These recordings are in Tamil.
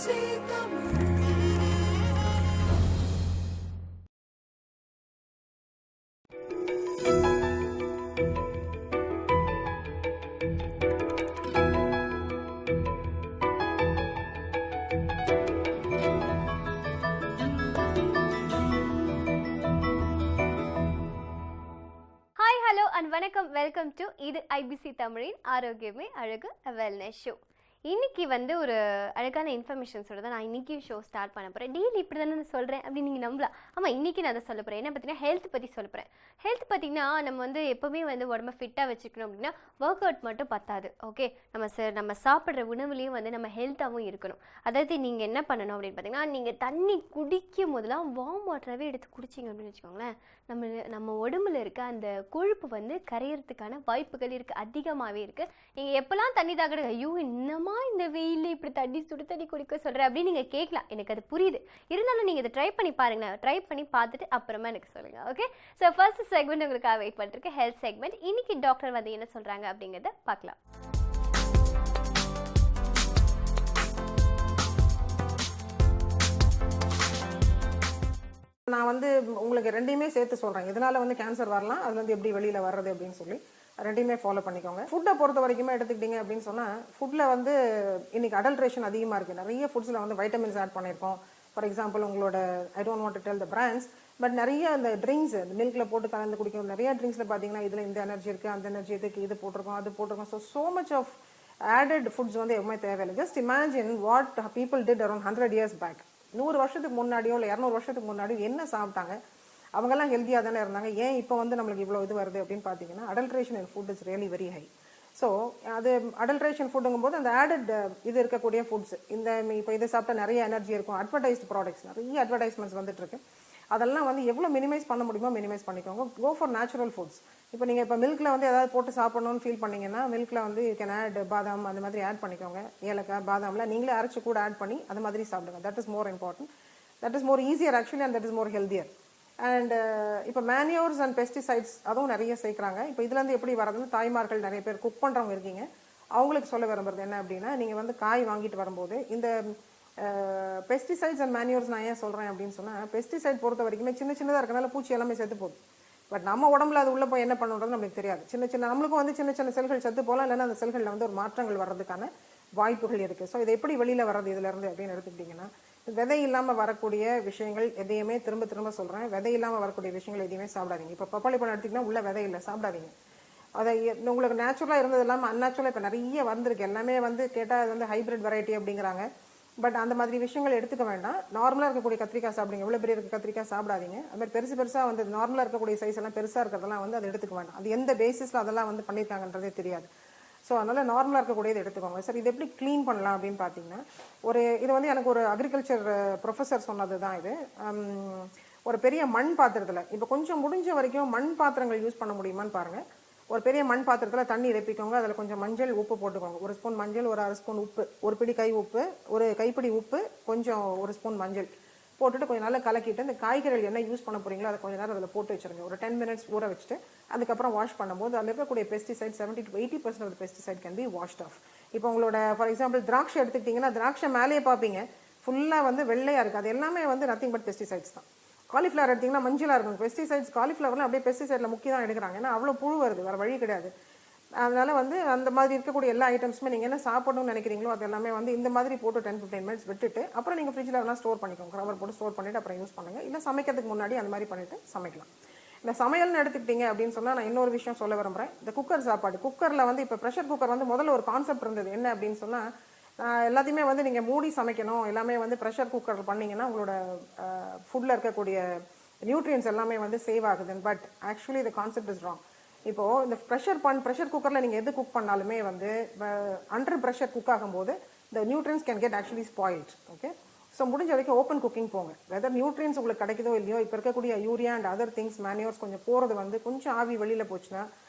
அண்ட் வணக்கம், வெல்கம் டு இது ஐபிசி தமிழின் ஆரோக்கியமே அழகு வெல்னஸ் ஷோ. இன்னைக்கு ஒரு அழகான இன்ஃபர்மேஷன்ஸோட தான் நான் இன்னைக்கு ஷோ ஸ்டார்ட் பண்ண போகிறேன். டெய்லி இப்படி தானே நான் சொல்கிறேன் அப்படின்னு நீங்கள் நம்பலாம். ஆமாம், இன்றைக்கி நான் அதை சொல்ல போகிறேன். என்ன பார்த்தீங்கன்னா, ஹெல்த் பற்றி சொல்ல போகிறேன். ஹெல்த் பார்த்திங்கன்னா, நம்ம எப்போவுமே உடம்பை ஃபிட்டாக வச்சுக்கணும் அப்படின்னா ஒர்க் அவுட் மட்டும் பத்தாது. ஓகே, நம்ம சாப்பிட்ற உணவுலேயும் நம்ம ஹெல்த்தாகவும் இருக்கணும். அதாவது நீங்கள் என்ன பண்ணணும் அப்படின்னு பார்த்தீங்கன்னா, நீங்கள் தண்ணி குடிக்கும் போதெல்லாம் வார்ம் வாட்டராகவே எடுத்து குடிச்சிங்க அப்படின்னு வச்சுக்கோங்களேன், நம்ம உடம்புல இருக்க அந்த கொழுப்பு கரையிறதுக்கான வாய்ப்புகள் இருக்குது, அதிகமாகவே இருக்குது. நீங்கள் எப்போல்லாம் தண்ணி தாக்கிடுங்க, ஐயோ என்னமா இந்த வெயிலில் இப்படி சுடு தண்ணி குடிக்க சொல்கிறேன் அப்படின்னு நீங்கள் கேட்கலாம். எனக்கு அது புரியுது. இருந்தாலும் நீங்கள் இதை ட்ரை பண்ணி பாருங்களேன். ட்ரை பண்ணி பார்த்துட்டு அப்புறமா எனக்கு சொல்லுங்கள். ஓகே, ஸோ ஃபர்ஸ்ட் செக்மெண்ட் உங்களுக்காக வெயிட் பண்ணிருக்கேன், ஹெல்த் செக்மெண்ட். இன்னைக்கு டாக்டர் என்ன சொல்கிறாங்க அப்படிங்கிறத பார்க்கலாம். நான் உங்களுக்கு ரெண்டையுமே சேர்த்து சொல்கிறேன். இதனால் கேன்சர் வரலாம், அதுலேருந்து எப்படி வெளியில் வர்றது அப்படின்னு சொல்லி ரெண்டையுமே ஃபாலோ பண்ணிக்கோங்க. ஃபுட்டை பொறுத்த வரைக்குமே எடுத்துக்கிட்டீங்க அப்படின்னு சொன்னால், ஃபுட்டில் இன்னைக்கு அடல்ட்ரேஷன் அதிகமாக இருக்குது. நிறைய ஃபுட்ஸில் வைட்டமின்ஸ் ஆட் பண்ணியிருக்கோம். ஃபார் எக்ஸாம்பிள், உங்களோட I don't want to tell the brands, but நிறைய அந்த ட்ரிங்க்ஸ், இந்த மில்கில் போட்டு கலந்து குடிக்கும் நிறைய ட்ரிங்க்ஸில் பார்த்தீங்கன்னா, இதில் இந்த எனர்ஜி இருக்குது, அந்த எனர்ஜி இதுக்கு, இது போட்டிருக்கோம், அது போட்டிருக்கோம். So much of added foods எப்பவுமே தேவையில்லை. Just imagine what people did around 100 years back. 100 வருஷத்துக்கு முன்னாடியோ இல்லை 200 வருஷத்துக்கு முன்னாடியோ என்ன சாப்பிட்டாங்க, அவங்கெல்லாம் ஹெல்த்தியாக தானே இருந்தாங்க. ஏன் இப்போ நம்மளுக்கு இவ்வளோ இது வருது அப்படின்னு பார்த்தீங்கன்னா, adulteration in food is really very high. So அது அடல்ட்ரேஷன் ஃபுட்டுங்கும் போது அந்த ஆடட் இது இருக்கக்கூடிய ஃபுட்ஸ், இப்போ இதை சாப்பிட்டா நிறைய எனர்ஜி இருக்கும், அட்வர்டைஸ்டு ப்ராடக்ட்ஸ், நிறைய அட்வர்டைஸ்மெண்ட்ஸ் வந்துட்டுருக்கு. அதெல்லாம் எவ்வளோ மினிமைஸ் பண்ண முடியுமோ மினிமைஸ் பண்ணிக்கோங்க. Go for natural foods. இப்போ நீங்கள் இப்போ மில்கில் ஏதாவது போட்டு சாப்பிடணும்னு ஃபீல் பண்ணிங்கன்னா, மில்கில் யூ கேன் ஆட் பாதாம், அந்த மாதிரி ஆட் பண்ணிக்கோங்க. ஏலக்காய், பாதாமில் நீங்களே அரைச்சி கூட ஆட் பண்ணி அது மாதிரி சாப்பிடுங்க. That is more important, that is more easier actually, and that is more healthier. And இப்போ மேன்யூர்ஸ் அண்ட் பெஸ்டிசைட்ஸ் அதுவும் நிறைய சேர்க்குறாங்க. இப்போ இதுலேருந்து எப்படி வரதுன்னு தாய்மார்கள் நிறைய பேர் குக் பண்ணுறவங்க இருக்கீங்க, அவங்களுக்கு சொல்ல விரும்புறது என்ன அப்படின்னா, நீங்கள் காய் வாங்கிட்டு வரும்போது இந்த பெஸ்டிசைட்ஸ் அண்ட் மேன்யூர்ஸ் நான் ஏன் சொல்கிறேன் அப்படின்னு சொன்னால், பெஸ்டிசைட் பொறுத்த வரைக்குமே சின்னதாக இருக்கனால பூச்சி எல்லாமே செத்து போகுது. பட் நம்ம உடம்புல அது உள்ளே போய் என்ன பண்ணுறது நம்மளுக்கு தெரியாது. நம்மளுக்கும் சின்ன செல்கள் செத்து போகலாம், இல்லைன்னா அந்த செல்களில் ஒரு மாற்றங்கள் வர்றதுக்கான வாய்ப்புகள் இருக்குது. ஸோ இதை எப்படி வெளியில் வர்றது இதுலேருந்து அப்படின்னு எடுத்துக்கிட்டிங்கன்னா, விதை இல்லாமல் வரக்கூடிய விஷயங்கள் எதையுமே திரும்ப சொல்கிறேன், விதை இல்லாமல் வரக்கூடிய விஷயங்கள் எதையுமே சாப்பிடாதீங்க. இப்போ பப்பாளி பழம் எடுத்திங்கன்னா உள்ள விதை இல்லை, சாப்பிடாதீங்க. அதை உங்களுக்கு நேச்சுரலாக இருந்தது இல்லாமல் அன்நேச்சுரலாக இப்போ நிறைய வந்திருக்கு. எல்லாமே கேட்டால் அது ஹைப்ரிட் வெரைட்டி அப்படிங்கிறாங்க. பட் அந்த மாதிரி விஷயங்கள் எடுத்துக்க வேண்டாம். நார்மலாக இருக்கக்கூடிய கத்திரிக்காய் சாப்பிடுங்க. எவ்வளோ பெரிய இருக்க கத்திரிக்காய் சாப்பிடாதீங்க. அது மாதிரி பெருசாக நார்மலாக இருக்கக்கூடிய சைஸ் எல்லாம் பெருசாக இருக்கிறதெல்லாம் அதை எடுத்துக்க வேண்டாம். அது எந்த பேசிஸில் அதெல்லாம் பண்ணியிருக்காங்கன்றதே தெரியாது. ஸோ அதனால் நார்மலாக இருக்கக்கூடியது எடுத்துக்கோங்க. சார், இது எப்படி க்ளீன் பண்ணலாம் அப்படின்னு பார்த்தீங்கன்னா, இது எனக்கு ஒரு அக்ரிகல்ச்சர் ப்ரொஃபஸர் சொன்னது தான் இது. ஒரு பெரிய மண் பாத்திரத்தில், இப்போ கொஞ்சம் முடிஞ்ச வரைக்கும் மண் பாத்திரங்கள் யூஸ் பண்ண முடியுமான்னு பாருங்கள். ஒரு பெரிய மண் பாத்திரத்தில் தண்ணி இறப்பிக்கோங்க. அதில் கொஞ்சம் மஞ்சள், உப்பு போட்டுக்கோங்க. 1 ஸ்பூன் மஞ்சள், ஒரு 1/2 ஸ்பூன் உப்பு, ஒரு பிடி கை உப்பு, ஒரு கைப்பிடி உப்பு, கொஞ்சம் 1 ஸ்பூன் மஞ்சள் போட்டுட்டு கொஞ்சம் நல்லா கலக்கிட்டு, இந்த காய்கறிகள் என்ன யூஸ் பண்ண போகிறீங்களோ அதை கொஞ்சம் நேரம் அதில் போட்டு வச்சுருங்க. ஒரு 10 minutes ஊற வச்சுட்டு அதுக்கப்புறம் வாஷ் பண்ணும்போது அதில் இருக்கக்கூடிய pesticide 70 to 80% of pesticide can be washed off. இப்போ உங்களோட ஃபார் எக்ஸாம்பிள் திராட்சை எடுத்துக்கிட்டிங்கன்னா, திராட்சை மேலேயே பார்ப்பீங்க ஃபுல்லாக வெள்ளையாக இருக்குது. அது எல்லாமே நத்திங் பட் பெஸ்டிசைட்ஸ் தான். காலிஃப்ளவர் எடுத்திங்கன்னா மஞ்சளாக இருக்கும். பெஸ்டிசைட்ஸ் காலிஃப்ளவரில் அப்படியே பெஸ்டிசைடில் முக்கிய தான் எடுக்கிறாங்க. ஏன்னா அவ்வளோ புழு வருது, வேறு வழி கிடையாது. அதனால் அந்த மாதிரி இருக்கக்கூடிய எல்லா ஐட்டம்ஸுமே நீங்கள் என்ன சாப்பிடணும்னு நினைக்கிறீங்களோ அது எல்லாமே இந்த மாதிரி போட்டு 10-15 minutes விட்டுட்டு அப்புறம் நீங்கள் ஃப்ரிட்ஜில் எல்லாம் ஸ்டோர் பண்ணிக்கோங்க. கவர் போட்டு ஸ்டோர் பண்ணிவிட்டு அப்புறம் யூஸ் பண்ணுங்கள். இல்லை சமைக்கிறதுக்கு முன்னாடி அந்த மாதிரி பண்ணிவிட்டு சமைக்கலாம். இந்த சமையல்னு எடுத்துக்கிட்டீங்க அப்படின்னு சொன்னால், நான் இன்னொரு விஷயம் சொல்ல விரும்புகிறேன். இந்த குக்கர் சாப்பாடு, குக்கரில் இப்போ ப்ரெஷர் குக்கர் முதல்ல ஒரு கான்செப்ட் இருந்தது. என்ன அப்படின்னு சொன்னால், எல்லாத்தையுமே நீங்கள் மூடி சமைக்கணும், எல்லாமே ப்ரெஷர் குக்கர் பண்ணிங்கன்னா உங்களோட ஃபுட்டில் இருக்கக்கூடிய நியூட்ரியன்ஸ் எல்லாமே சேவ் ஆகுது. பட் ஆக்சுவலி இந்த கான்செப்ட் இஸ் ராங். இப்போது இந்த ப்ரெஷர் குக்கரில் நீங்கள் எது குக் பண்ணாலுமே அண்டர் ப்ரெஷர் குக் ஆகும்போது இந்த nutrients can get actually spoilt. Okay, so முடிஞ்ச வரைக்கும் ஓப்பன் குக்கிங் போங்க. வெதர் நியூட்ரியன்ஸ் உங்களுக்கு கிடைக்குதோ இல்லையோ, இப்போ இருக்கக்கூடிய யூரியா அண்ட் அதர் திங்ஸ் மேன்யூர்ஸ் கொஞ்சம் போகிறது கொஞ்சம் ஆவி வெளியில் போச்சுன்னா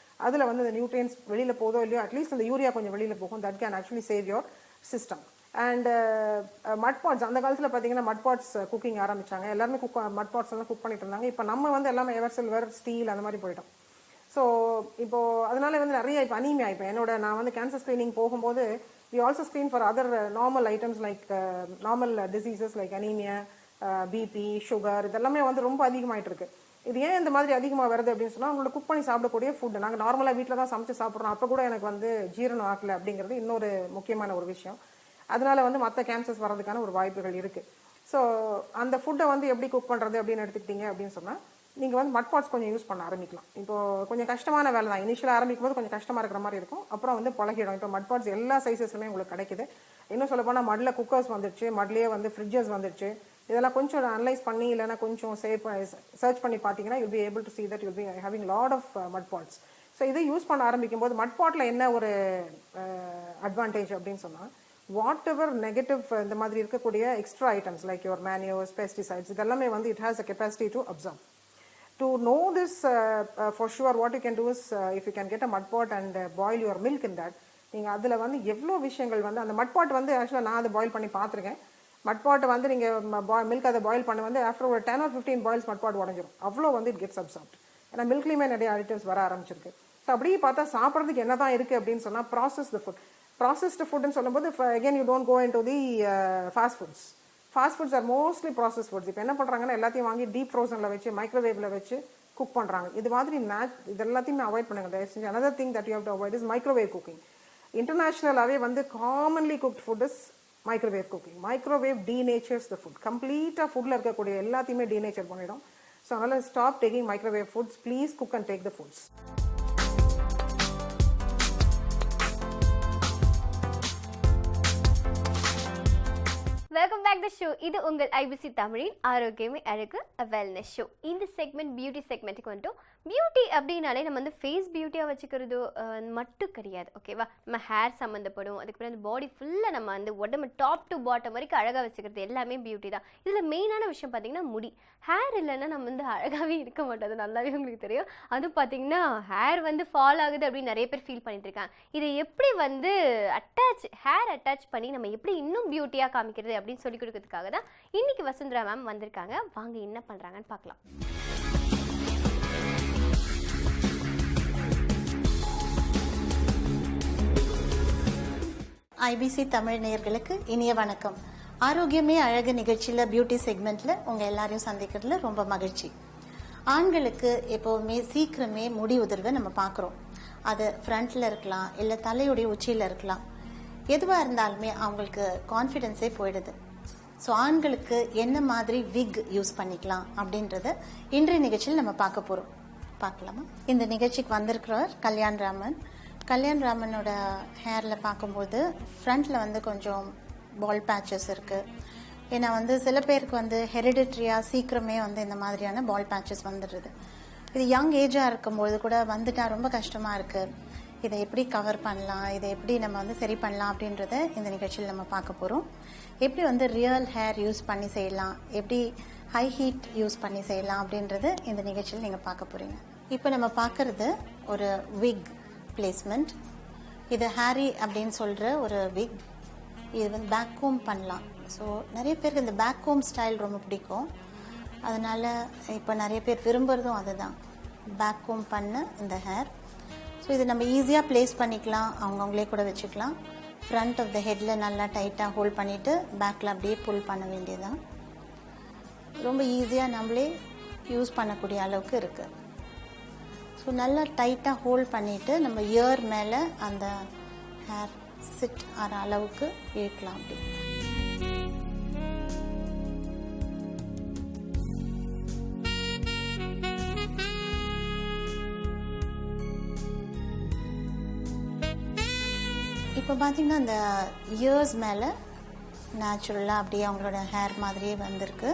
அதில் இந்த நியூட்ரியன்ஸ் வெளியில் போதோ இல்லையோ, அட்லீஸ்ட் இந்த யூரியா கொஞ்சம் வெளியில் போகும். That can actually save your system. And மட் பாட்ஸ், அந்த காலத்தில் பார்த்தீங்கன்னா மட் பாட்ஸ் குக்கிங் ஆரம்பித்தாங்க. எல்லாருமே மட் பாட்ஸ் எல்லாம் குக் பண்ணிட்டு இருந்தாங்க. இப்போ நம்ம எல்லாமே எவர் சில்வர், ஸ்டீல் அந்த மாதிரி போயிட்டோம். ஸோ இப்போது அதனால நிறைய இப்போ அனீமியா, இப்போ நான் கேன்சர் ஸ்க்ரீனிங் போகும்போது We also screen for other normal items like normal diseases like anemia, BP, sugar, இதெல்லாமே வந்து ரொம்ப அதிகமாயிட்டு இருக்கு. இது ஏன் இந்த மாதிரி அதிகமாக வருது அப்படின்னு சொன்னால், உங்களோட குக் பண்ணி சாப்பிடக்கூடிய ஃபுட் நாங்கள் நார்மலாக வீட்டில் தான் சமைச்சு சாப்பிட்றோம், அப்போ கூட எனக்கு வந்து ஜீரணம் ஆகலை அப்படிங்கிறது இன்னொரு முக்கியமான ஒரு விஷயம். அதனால வந்து மற்ற கேன்சர்ஸ் வர்றதுக்கான ஒரு வாய்ப்புகள் இருக்குது. ஸோ அந்த ஃபுட்டை வந்து எப்படி குக் பண்ணுறது அப்படின்னு எடுத்துக்கிட்டீங்க அப்படின்னு சொன்னால், நீங்கள் வந்து மட் பாட்ஸ் கொஞ்சம் யூஸ் பண்ண ஆரம்பிக்கலாம். இப்போது கொஞ்சம் கஷ்டமான வேலை தான், இனிஷியலாக ஆரம்பிக்கும் போது கொஞ்சம் கஷ்டமாக இருக்கிற மாதிரி இருக்கும், அப்புறம் வந்து பழகிடும். இப்போ மட் பாட்ஸ் எல்லா சைஸஸ்லுமே உங்களுக்கு கிடைக்குது. இன்னும் சொல்ல போனால் மட்ல குக்கர்ஸ் வந்துடுச்சு, மட்லேயே வந்து ஃப்ரிட்ஜஸ் வந்துடுச்சு. இதெல்லாம் கொஞ்சம் அனலைஸ் பண்ணி இல்லைன்னா கொஞ்சம் சர்ச் பண்ணி பார்த்தீங்கன்னா you'll be able to see that you'll be having lot of mud pots. So இதை யூஸ் பண்ண ஆரம்பிக்கும் போது மட் பாட்டில் என்ன ஒரு அட்வான்டேஜ் அப்படின்னு சொன்னால், வாட் எவர் நெகட்டிவ் இந்த மாதிரி இருக்கக்கூடிய extra items like your manures, pesticides, இதெல்லாமே வந்து it has a capacity to absorb. To know this for sure, what you can do is if you can get a mud pot and boil your milk in that, நீங்கள் அதில் வந்து எவ்வளோ விஷயங்கள் வந்து அந்த மட் பாட் வந்து ஆக்சுவலாக நான் அதை பாயில் பண்ணி பார்த்துருக்கேன். மட் பாட்டை வந்து நீங்கள் மில்க் அதை பாயில் பண்ண வந்து ஆஃப்டர் ஒரு 10 or 15 பாயில்ஸ் மட் பாட் உடஞ்சிடும். அவ்வளோ வந்து இட் கெட்ஸ் அப்சார்ப்ட். ஏன்னா மில்க்லேயுமே நிறைய அடிட்டிவ்ஸ் வர ஆரம்பிச்சிருக்கு. ஸோ அப்படியே பார்த்தா சாப்பிட்றதுக்கு என்ன தான் இருக்குது அப்படின்னு சொன்னால், ப்ராசஸ்டு ஃபுட். ப்ராசஸ்டு ஃபுட்னு சொல்லும்போது again you don't go into the fast foods. Fast foods are mostly process foods. இப்போ என்ன பண்ணுறாங்கன்னா, எல்லாத்தையும் வாங்கி டீப் ஃப்ரோசனில் வச்சு மைக்ரோவேவில் வச்சு குக் பண்ணுறாங்க. இது மாதிரி இது எல்லாத்தையுமே அவாய்ட் பண்ணுங்க. another thing that you have to avoid is microwave cooking. இன்டர்நேஷ்னலாகவே வந்து commonly cooked food is microwave cooking. Microwave denatures the food. கம்ப்ளீட்டாக ஃபுட்டில் இருக்கக்கூடிய எல்லாத்தையுமே டீநேச்சர் பண்ணிடும். ஸோ அதனால் stop taking microwave foods. Please cook and take the foods. Welcome back to show. இது உங்கள் ஐபிசி தமிழின் ஆரோக்கியமே அழகு வெல்னஸ் ஷோ. இந்த செக்மெண்ட் பியூட்டி செக்மெண்ட்டுக்கு வந்துட்டோம். பியூட்டி அப்படின்னாலே நம்ம வந்து ஃபேஸ் பியூட்டியாக வச்சுக்கிறது மட்டும் கிடையாது, ஓகேவா? நம்ம ஹேர் சம்மந்தப்படும், அதுக்கப்புறம் அந்த பாடி ஃபுல்லாக நம்ம வந்து உடம்பு டாப் டு பாட்டம் வரைக்கும் அழகாக வச்சுக்கிறது எல்லாமே பியூட்டி தான். இதில் மெயினான விஷயம் பார்த்தீங்கன்னா முடி. ஹேர் இல்லைன்னா நம்ம வந்து அழகாகவே இருக்க மாட்டோம், அது நல்லாவே உங்களுக்கு தெரியும். அது பார்த்தீங்கன்னா ஹேர் வந்து ஃபால் ஆகுது அப்படின்னு நிறைய பேர் ஃபீல் பண்ணிட்டு இருக்காங்க. இதை எப்படி வந்து ஹேர் அட்டாச் பண்ணி நம்ம எப்படி இன்னும் பியூட்டியாக காமிக்கிறது அப்படின்னு சொல்லி கொடுக்கறதுக்காக தான் இன்னைக்கு வசுந்தரா மேம் வந்திருக்காங்க. வாங்க என்ன பண்ணுறாங்கன்னு பார்க்கலாம். ஐபிசி தமிழ் நேயர்களுக்கு இனிய வணக்கம். ஆரோக்கியமே அழகு நிகழ்ச்சியில் பியூட்டி செக்மெண்ட்ல உங்க எல்லாரையும் சந்திக்கிறதுல ரொம்ப மகிழ்ச்சி. ஆண்களுக்கு எப்போவுமே சீக்கிரமே முடி உதிர்வை நம்ம பார்க்குறோம். அது ஃப்ரண்ட்ல இருக்கலாம், இல்லை தலையுடைய உச்சியில் இருக்கலாம். எதுவாக இருந்தாலுமே அவங்களுக்கு கான்ஃபிடென்ஸே போயிடுது. ஸோ ஆண்களுக்கு என்ன மாதிரி விக் யூஸ் பண்ணிக்கலாம் அப்படின்றத இன்றைய நிகழ்ச்சியில் நம்ம பார்க்க போகிறோம். பார்க்கலாமா? இந்த நிகழ்ச்சிக்கு வந்திருக்கிறவர் கல்யாண் ராமனோட ஹேரில் பார்க்கும்போது ஃப்ரண்ட்டில் வந்து கொஞ்சம் பால் பேச்சஸ் இருக்குது. ஏன்னா வந்து சில பேருக்கு வந்து ஹெரிடிட்ரியாக சீக்கிரமே வந்து இந்த மாதிரியான பால் பேச்சஸ் வந்துடுது. இது யங் ஏஜாக இருக்கும்போது கூட வந்துட்டால் ரொம்ப கஷ்டமாக இருக்குது. இதை எப்படி கவர் பண்ணலாம், இதை எப்படி நம்ம வந்து சரி பண்ணலாம் அப்படின்றத இந்த நிகழ்ச்சியில் நம்ம பார்க்க போகிறோம். எப்படி வந்து ரியல் ஹேர் யூஸ் பண்ணி செய்யலாம், எப்படி ஹை ஹீட் யூஸ் பண்ணி செய்யலாம் அப்படின்றது இந்த நிகழ்ச்சியில் நீங்கள் பார்க்க போகிறீங்க. இப்போ நம்ம பார்க்குறது ஒரு விக் பிளேஸ்மெண்ட். இது ஹேரி அப்படின்னு சொல்கிற ஒரு விக். இது வந்து பேக் கோம் பண்ணலாம். ஸோ நிறைய பேருக்கு இந்த பேக் கோம் ஸ்டைல் ரொம்ப பிடிக்கும். அதனால் இப்போ நிறைய பேர் விரும்புகிறதும் அதுதான், பேக் கோம் பண்ண இந்த ஹேர். ஸோ இது நம்ம ஈஸியாக ப்ளேஸ் பண்ணிக்கலாம், அவங்கவுங்களே கூட வச்சுக்கலாம். ஃப்ரண்ட் ஆஃப் த ஹெட்டில் நல்லா டைட்டாக ஹோல்ட் பண்ணிவிட்டு பேக்கில் அப்படியே புல் பண்ண வேண்டியதுதான். ரொம்ப ஈஸியாக நம்மளே யூஸ் பண்ணக்கூடிய அளவுக்கு இருக்குது. ஸோ நல்லா டைட்டாக ஹோல்ட் பண்ணிவிட்டு நம்ம இயர் மேலே அந்த ஹேர் சிட் ஆகிற அளவுக்கு இழுக்கலாம். அப்படி இப்போ பார்த்தீங்கன்னா அந்த இயர்ஸ் மேலே நேச்சுரலாக அப்படியே அவங்களோட ஹேர் மாதிரியே வந்திருக்கு.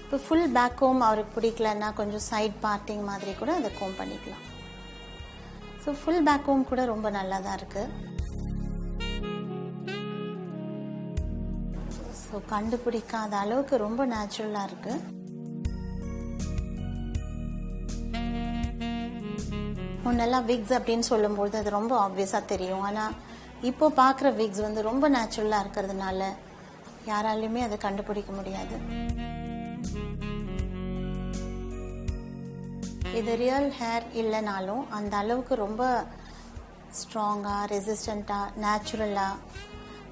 இப்போ ஃபுல் பேக் கோம் அவருக்கு பிடிக்கலன்னா கொஞ்சம் சைட் பார்ட்டிங் மாதிரி கூட அதை கோம் பண்ணிக்கலாம். ஸோ ஃபுல் பேக் கோம் கூட ரொம்ப நல்லா தான் இருக்குது. ஸோ கண்டுபிடிக்காத அளவுக்கு ரொம்ப நேச்சுரலாக இருக்குது. முன்னெல்லாம் விக்ஸ் அப்படின்னு சொல்லும்போது அது ரொம்ப ஆப்வியஸாக தெரியும். ஆனால் இப்போ பார்க்குற விக்ஸ் வந்து ரொம்ப நேச்சுரலாக இருக்கிறதுனால யாராலையுமே அதை கண்டுபிடிக்க முடியாது. இது ரியல் ஹேர் இல்லைனாலும் அந்த அளவுக்கு ரொம்ப ஸ்ட்ராங்காக, ரெசிஸ்டண்ட்டாக, நேச்சுரலாக.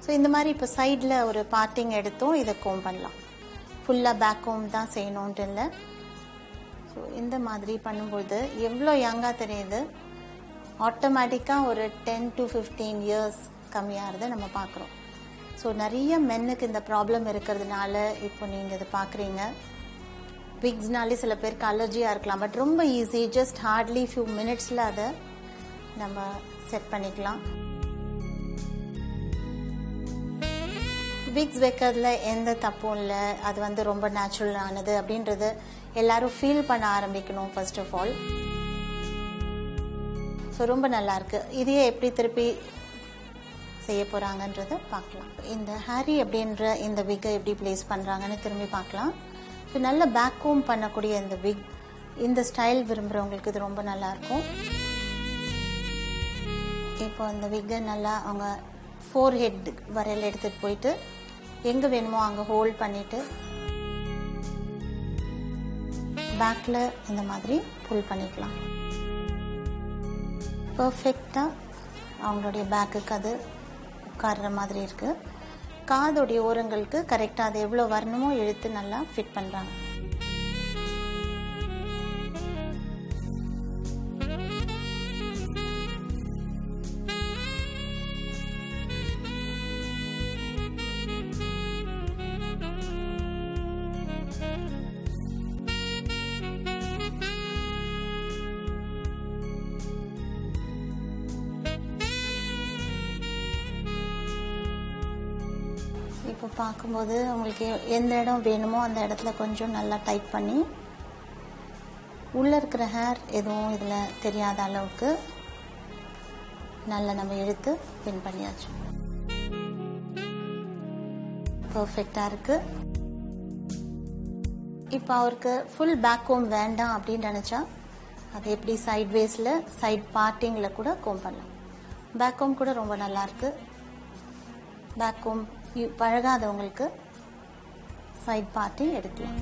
ஸோ இந்த மாதிரி இப்போ சைடில் ஒரு பார்ட்டிங் எடுத்தும் இதை கோம் பண்ணலாம். ஃபுல்லாக பேக் கோம் தான் செய்யணுன்ட்டு இல்லை. ஸோ இந்த மாதிரி பண்ணும்போது எவ்வளோ யங்காக தெரியுது. ஆட்டோமேட்டிக்காக ஒரு 10 to 15 இயர்ஸ் கம்மியாகிறத நம்ம பார்க்குறோம். ஸோ நிறைய மென்னுக்கு இந்த ப்ராப்ளம் இருக்கிறதுனால இப்போ நீங்கள் இதை பார்க்குறீங்க. விக்ஸ்னாலே சில பேருக்கு அலர்ஜியாக இருக்கலாம், பட் ரொம்ப ஈஸி. ஜஸ்ட் ஹார்ட்லி ஃபியூ மினிட்ஸில் அதை நம்ம செட் பண்ணிக்கலாம். விக்ஸ் வைக்கிறதுல எந்த தப்பும் இல்லை. அது வந்து ரொம்ப நேச்சுரலானது அப்படின்றது எல்லாரும் ஃபீல் பண்ண ஆரம்பிக்கணும் ஃபர்ஸ்ட் ஆஃப் ஆல். ஸோ ரொம்ப நல்லாயிருக்கு. இதையே எப்படி திருப்பி செய்ய போகிறாங்கன்றதை பார்க்கலாம். இந்த ஹாரி அப்படின்ற இந்த விக்கை எப்படி ப்ளேஸ் பண்ணுறாங்கன்னு திரும்பி பார்க்கலாம். ஸோ நல்ல பேக் கோம் பண்ணக்கூடிய இந்த விக், இந்த ஸ்டைல் விரும்புகிறவங்களுக்கு இது ரொம்ப நல்லாயிருக்கும். இப்போ அந்த விக்கை நல்லா அவங்க ஃபோர் ஹெட் வரையில் எடுத்துகிட்டு போயிட்டு எங்கே வேணுமோ அங்கே ஹோல்ட் பண்ணிவிட்டு பேக்கில் இந்த மாதிரி புல் பண்ணிக்கலாம். பர்ஃபெக்டாக அவங்களுடைய பேக்குக்கு அது உட்கார்ற மாதிரி இருக்குது. காதோடைய ஓரங்களுக்கு கரெக்டாக அது எவ்வளோ வரணுமோ இழுத்து நல்லா ஃபிட் பண்ணுறாங்க. இப்போ பார்க்கும்போது உங்களுக்கு எந்த இடம் வேணுமோ அந்த இடத்துல கொஞ்சம் நல்லா டைட் பண்ணி உள்ளே இருக்கிற ஹேர் எதுவும் இதில் தெரியாத அளவுக்கு நல்லா நம்ம இழுத்து பின் பண்ணியாச்சு. பர்ஃபெக்டாக இருக்குது. இப்போ அவருக்கு ஃபுல் பேக் கோம் வேண்டாம் அப்படின்னு நினச்சா அது எப்படி சைட் வேஸில் சைட் பார்ட்டிங்கில் கூட கோம் பண்ணலாம். பேக் கோம் கூட ரொம்ப நல்லாயிருக்கு. பேக் கோம் பழகாதவங்களுக்கு சைட் பார்ட்டிங் எடுக்கலாம்.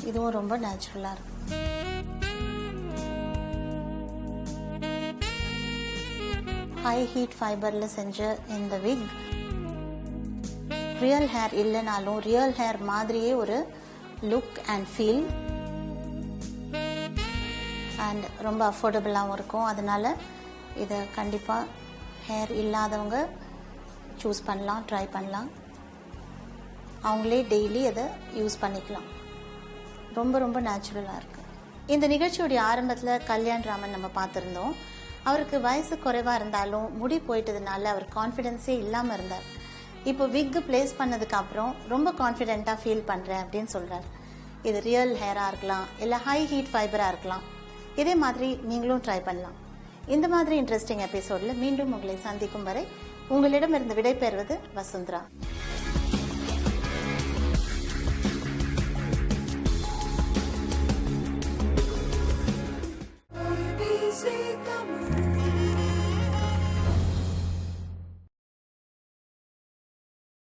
இதுவும் ரொம்ப நேச்சுரலாக இருக்கு. ஹை ஹீட் ஃபைபரில் செஞ்ச இந்த விக் ரியல் ஹேர் இல்லைனாலும் ரியல் ஹேர் மாதிரியே ஒரு லுக் அண்ட் ஃபீல் அண்ட் ரொம்ப அஃபோர்டபுளாகவும் இருக்கும். அதனால் இதை கண்டிப்பாக ஹேர் இல்லாதவங்க சூஸ் பண்ணலாம், ட்ரை பண்ணலாம். அவங்களே டெய்லி அதை யூஸ் பண்ணிக்கலாம். ரொம்ப ரொம்ப நேச்சுரலாக இருக்குது. இந்த நிகழ்ச்சியுடைய ஆரம்பத்தில் கல்யாண் ராமன் நம்ம பார்த்துருந்தோம். அவருக்கு வயசு குறைவாக இருந்தாலும் முடி போயிட்டதுனால அவர் கான்ஃபிடென்ஸே இல்லாமல் இருந்தார். இப்போ விக்கு ப்ளேஸ் பண்ணதுக்கு அப்புறம் ரொம்ப கான்ஃபிடென்ட்டாக ஃபீல் பண்ணுறேன் அப்படின்னு சொல்கிறார். இது ரியல் ஹேராக இருக்கலாம், இல்லை ஹை ஹீட் ஃபைபராக இருக்கலாம். இதே மாதிரி நீங்களும் ட்ரை பண்ணலாம். இந்த மாதிரி இன்ட்ரெஸ்டிங் எபிசோடில் மீண்டும் உங்களை சந்திக்கும் வரை உங்களிடமிருந்து விடைபெறுவது வசுந்தரா.